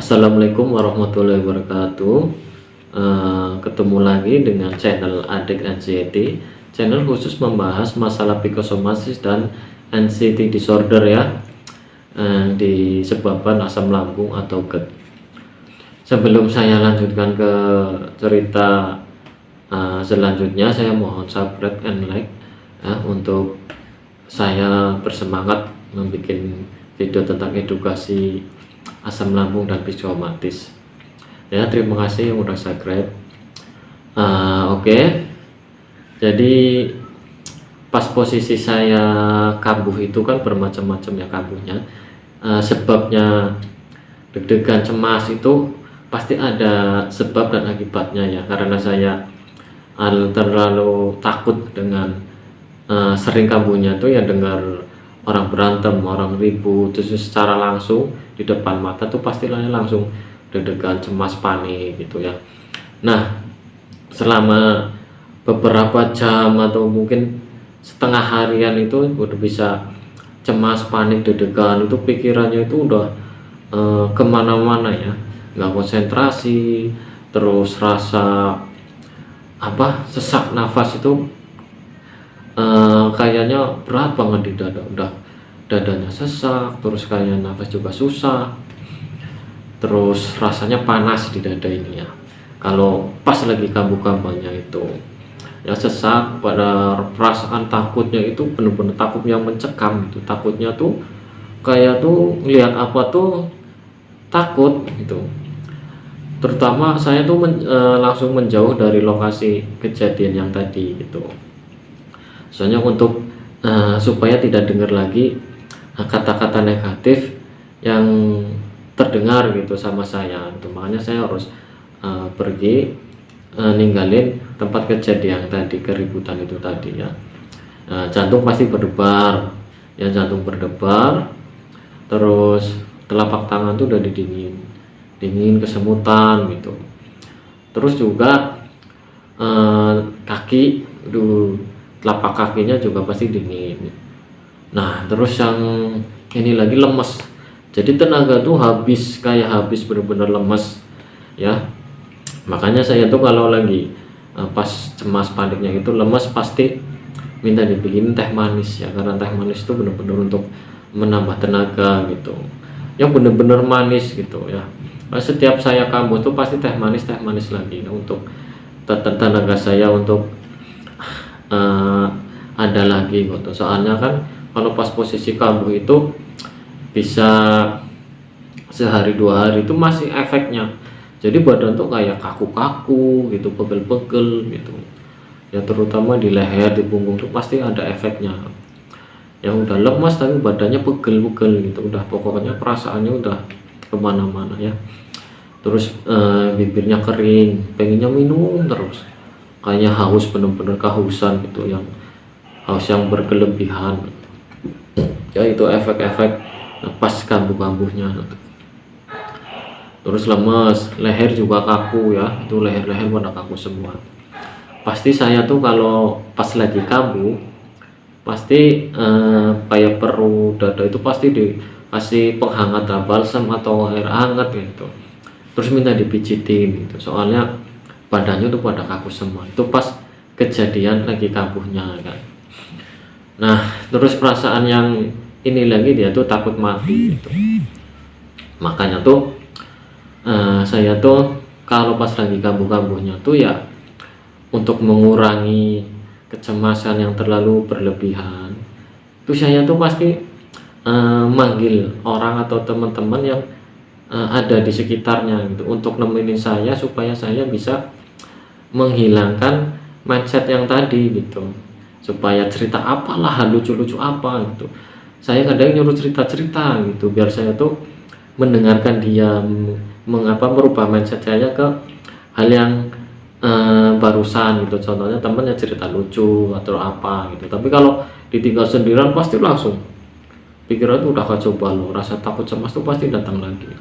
Assalamualaikum warahmatullahi wabarakatuh. Ketemu lagi dengan channel Adik Anxiety, channel khusus membahas masalah psikosomatis dan anxiety disorder ya, disebabkan asam lambung atau GERD. Sebelum saya lanjutkan ke cerita selanjutnya, saya mohon subscribe and like untuk saya bersemangat membuat video tentang edukasi asam lambung dan psikosomatis ya. Terima kasih yang udah subscribe. Oke. Jadi pas posisi saya kambuh itu kan bermacam-macam ya kambuhnya. Sebabnya deg-degan cemas itu pasti ada sebab dan akibatnya ya, karena saya terlalu takut dengan sering kambuhnya tuh ya, dengar orang berantem, orang ribut, terus secara langsung di depan mata tuh pasti langsung deg-degan, cemas, panik gitu ya. Nah, selama beberapa jam atau mungkin setengah harian itu udah bisa cemas, panik, deg-degan, itu pikirannya itu udah kemana-mana ya, nggak konsentrasi, terus rasa sesak nafas itu kayaknya berat banget di dada, udah dadanya sesak, terus kayak nafas juga susah, terus rasanya panas di dada ini ya. Kalau pas lagi kambuh-kambuhnya itu ya sesak, pada perasaan takutnya itu bener-bener takut yang mencekam itu, takutnya tuh kayak tuh ngelihat apa tuh takut gitu. Terutama saya tuh langsung menjauh dari lokasi kejadian yang tadi gitu. Soalnya untuk supaya tidak dengar lagi kata-kata negatif yang terdengar gitu sama saya, itu makanya saya harus pergi ninggalin tempat kejadian tadi, keributan itu tadi ya. Jantung pasti berdebar ya, jantung berdebar, terus telapak tangan tuh udah dingin kesemutan gitu, terus juga kaki telapak kakinya juga pasti dingin. Nah, terus yang ini lagi lemes, jadi tenaga tuh habis, kayak habis, bener-bener lemes ya. Makanya saya tuh kalau lagi pas cemas paniknya itu lemes, pasti minta dibikin teh manis ya, karena teh manis itu bener-bener untuk menambah tenaga gitu, yang bener-bener manis gitu ya. Setiap saya kambuh tuh pasti teh manis lagi ya, untuk tenaga saya untuk ada lagi gitu. Soalnya kan kalau pas posisi kambuh itu bisa sehari dua hari itu masih efeknya, jadi badan tuh kayak kaku-kaku gitu, pegel-pegel gitu ya, terutama di leher, di punggung tuh pasti ada efeknya, yang udah lemas tapi badannya pegel-pegel gitu, udah pokoknya perasaannya udah kemana-mana ya. Terus bibirnya kering, pengennya minum terus, kayaknya haus, bener-bener kehausan gitu, yang haus yang berkelebihan ya. Itu efek-efek pas kambuh-kambuhnya. Terus lemes, leher juga kaku ya, itu leher-leher pada kaku semua. Pasti saya tuh kalau pas lagi kambuh pasti kayak perut, dada itu pasti dikasih penghangat balsam atau air hangat gitu, terus minta dipijitin gitu, soalnya badannya tuh pada kaku semua. Itu pas kejadian lagi kambuhnya kan. Nah, terus perasaan yang ini lagi, dia tuh takut mati gitu. Makanya tuh saya tuh kalau pas lagi kambuh-kambuhnya tuh ya, untuk mengurangi kecemasan yang terlalu berlebihan, tuh saya tuh pasti manggil orang atau teman-teman yang ada di sekitarnya gitu, untuk nemenin saya supaya saya bisa menghilangkan mindset yang tadi gitu, supaya cerita apalah lucu-lucu apa gitu, saya kadang nyuruh cerita-cerita gitu, biar saya tuh mendengarkan dia merubah mindset saya ke hal yang barusan gitu. Contohnya temennya cerita lucu atau apa gitu, tapi kalau ditinggal sendirian pasti langsung pikiran tuh udah kacau balau, rasa takut cemas tuh pasti datang lagi.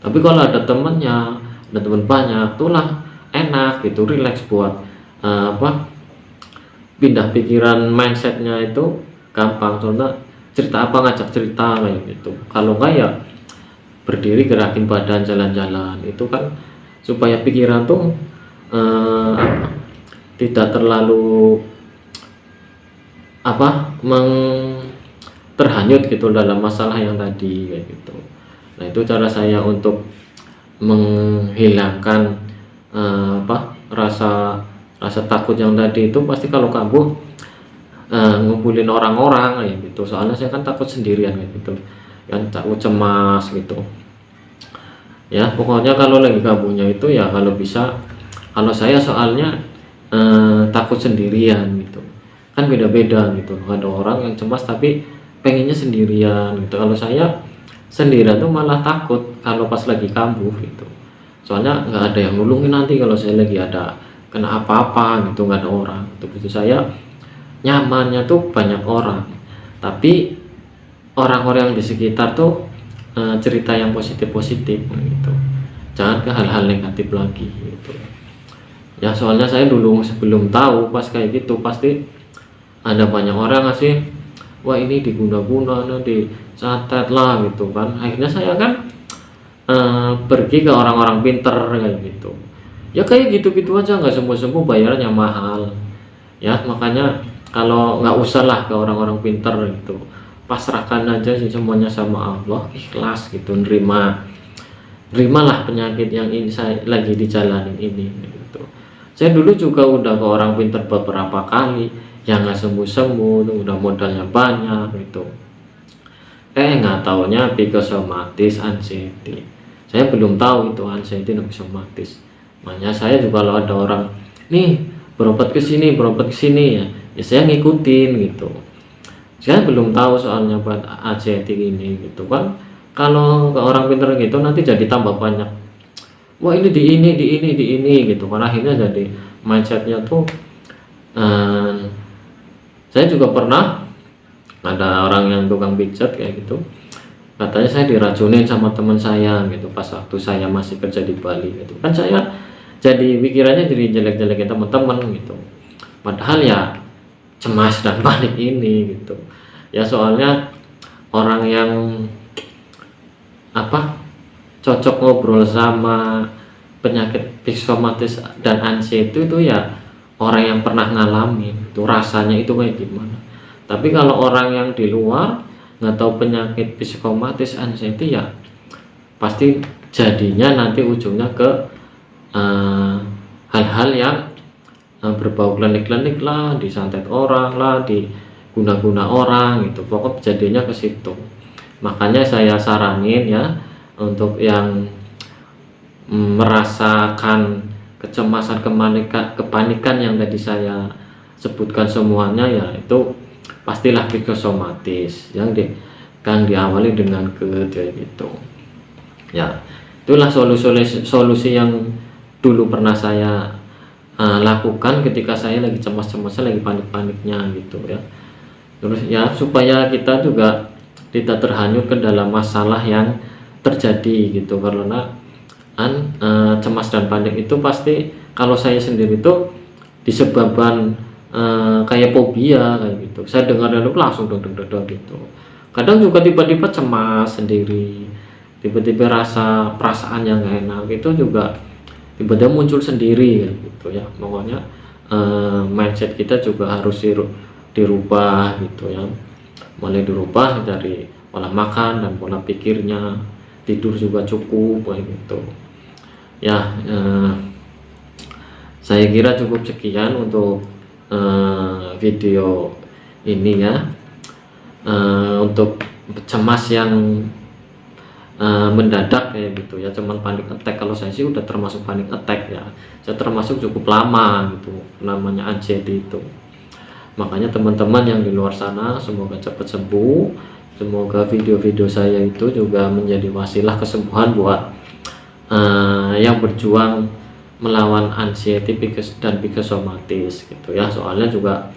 Tapi kalau ada temennya, ada temen banyak tuh lah enak gitu, relax buat pindah pikiran, mindsetnya itu gampang. Contohnya cerita apa, ngajak cerita kayak gitu. Kalau enggak ya berdiri gerakin badan jalan-jalan itu kan supaya pikiran tuh tidak terlalu terhanyut gitu dalam masalah yang tadi kayak gitu. Nah itu cara saya untuk menghilangkan rasa takut yang tadi itu. Pasti kalau kambuh ngumpulin orang-orang kayak gitu, soalnya saya kan takut sendirian kayak gitu kan, takut cemas gitu ya. Pokoknya kalau lagi kambuhnya itu ya kalau bisa, kalau saya soalnya takut sendirian gitu kan, beda-beda gitu. Ada orang yang cemas tapi pengennya sendirian gitu. Kalau saya sendirian tuh malah takut kalau pas lagi kambuh gitu, soalnya nggak ada yang nulungin nanti kalau saya lagi ada kena apa-apa gitu, nggak ada orang gitu. Saya nyamannya tuh banyak orang, tapi orang-orang yang di sekitar tuh cerita yang positif-positif gitu, jangan ke hal-hal negatif lagi gitu ya. Soalnya saya dulu sebelum tahu pas kayak gitu pasti ada banyak orang ngasih, wah ini diguna-guna, dicatat lah gitu kan. Akhirnya saya kan pergi ke orang-orang pinter kayak gitu ya, kayak gitu-gitu aja, nggak sembuh-sembuh bayarnya mahal ya. Makanya kalau nggak usah lah ke orang-orang pinter gitu, pasrahkan aja sih semuanya sama Allah, ikhlas gitu, terimalah penyakit yang ini saya lagi dijalanin ini gitu. Saya dulu juga udah ke orang pinter beberapa kali yang nggak sembuh-sembuh, udah modalnya banyak gitu. Nggak taunya psikosomatis anxiety. Saya belum tahu itu anxiety dan psikosomatis. Makanya saya juga kalau ada orang nih berobat ke sini ya saya ngikutin gitu. Saya belum tahu soalnya buat anxiety ini gitu kan. Kalau ke orang pinter gitu nanti jadi tambah banyak, wah ini di ini gitu kan. Akhirnya jadi mindsetnya tuh saya juga pernah ada orang yang tukang pijat kayak gitu, katanya saya diracunin sama teman saya gitu pas waktu saya masih kerja di Bali gitu kan. Saya jadi pikirannya jadi jelek-jelekin teman-teman gitu, padahal ya cemas dan panik ini gitu ya. Soalnya orang yang cocok ngobrol sama penyakit psikosomatis dan anxiety itu ya orang yang pernah ngalamin itu rasanya itu kayak gimana. Tapi kalau orang yang di luar nggak tahu penyakit psikosomatis anxiety ya pasti jadinya nanti ujungnya ke hal-hal yang berbau klinik-klinik lah, disantet orang lah, diguna-guna orang gitu, pokok jadinya ke situ. Makanya saya saranin ya untuk yang merasakan kecemasan, kepanikan yang tadi saya sebutkan semuanya ya itu pastilah psikosomatis yang diawali dengan GERD gitu ya. Itulah solusi yang dulu pernah saya lakukan ketika saya lagi cemas-cemasnya, lagi panik-paniknya gitu ya. Terus ya supaya kita juga tidak terhanyut ke dalam masalah yang terjadi gitu, karena cemas dan panik itu pasti kalau saya sendiri tuh disebabkan kayak fobia kayak gitu. Saya dengar dulu langsung deg gitu. Kadang juga tiba-tiba cemas sendiri, tiba-tiba perasaan yang gak enak itu juga tiba-tiba muncul sendiri kayak gitu ya. Pokoknya mindset kita juga harus dirubah gitu ya, mulai dirubah dari pola makan dan pola pikirnya, tidur juga cukup kayak gitu ya. Saya kira cukup sekian untuk video ini ya. Untuk cemas yang mendadak kayak gitu ya, cuman panic attack. Kalau saya sih udah termasuk panic attack ya, saya termasuk cukup lama gitu namanya anxiety itu. Makanya teman-teman yang di luar sana semoga cepat sembuh, semoga video-video saya itu juga menjadi wasilah kesembuhan buat yang berjuang melawan anxiety dan psikosomatis gitu ya. Soalnya juga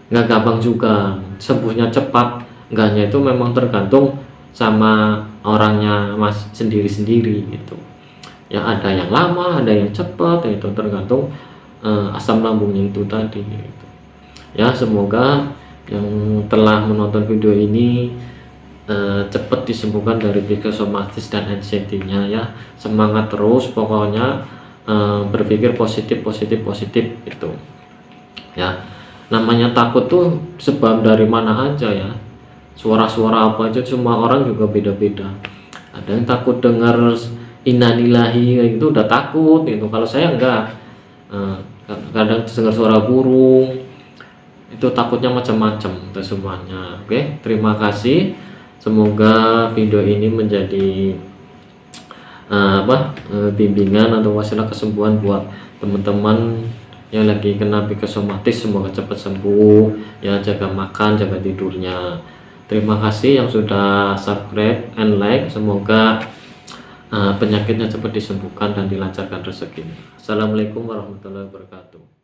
nggak gampang juga sembuhnya cepat, enggaknya itu memang tergantung sama orangnya sendiri-sendiri gitu ya. Ada yang lama, ada yang cepat, itu tergantung asam lambungnya itu tadi gitu ya. Semoga yang telah menonton video ini cepat disembuhkan dari psikosomatis dan anxiety-nya ya. Semangat terus pokoknya, berpikir positif itu ya. Namanya takut tuh sebab dari mana aja ya, suara-suara apa aja, semua orang juga beda-beda. Ada yang takut dengar innalillahi kayak gitu udah takut gitu. Kalau saya enggak, kadang dengar suara burung itu takutnya macam-macam itu semuanya. Oke, terima kasih, semoga video ini menjadi bimbingan atau wasilah kesembuhan buat teman-teman yang lagi kena psikosomatis. Semoga cepat sembuh ya, jaga makan, jaga tidurnya. Terima kasih yang sudah subscribe and like, semoga penyakitnya cepat disembuhkan dan dilancarkan rezekinya. Assalamualaikum warahmatullahi wabarakatuh.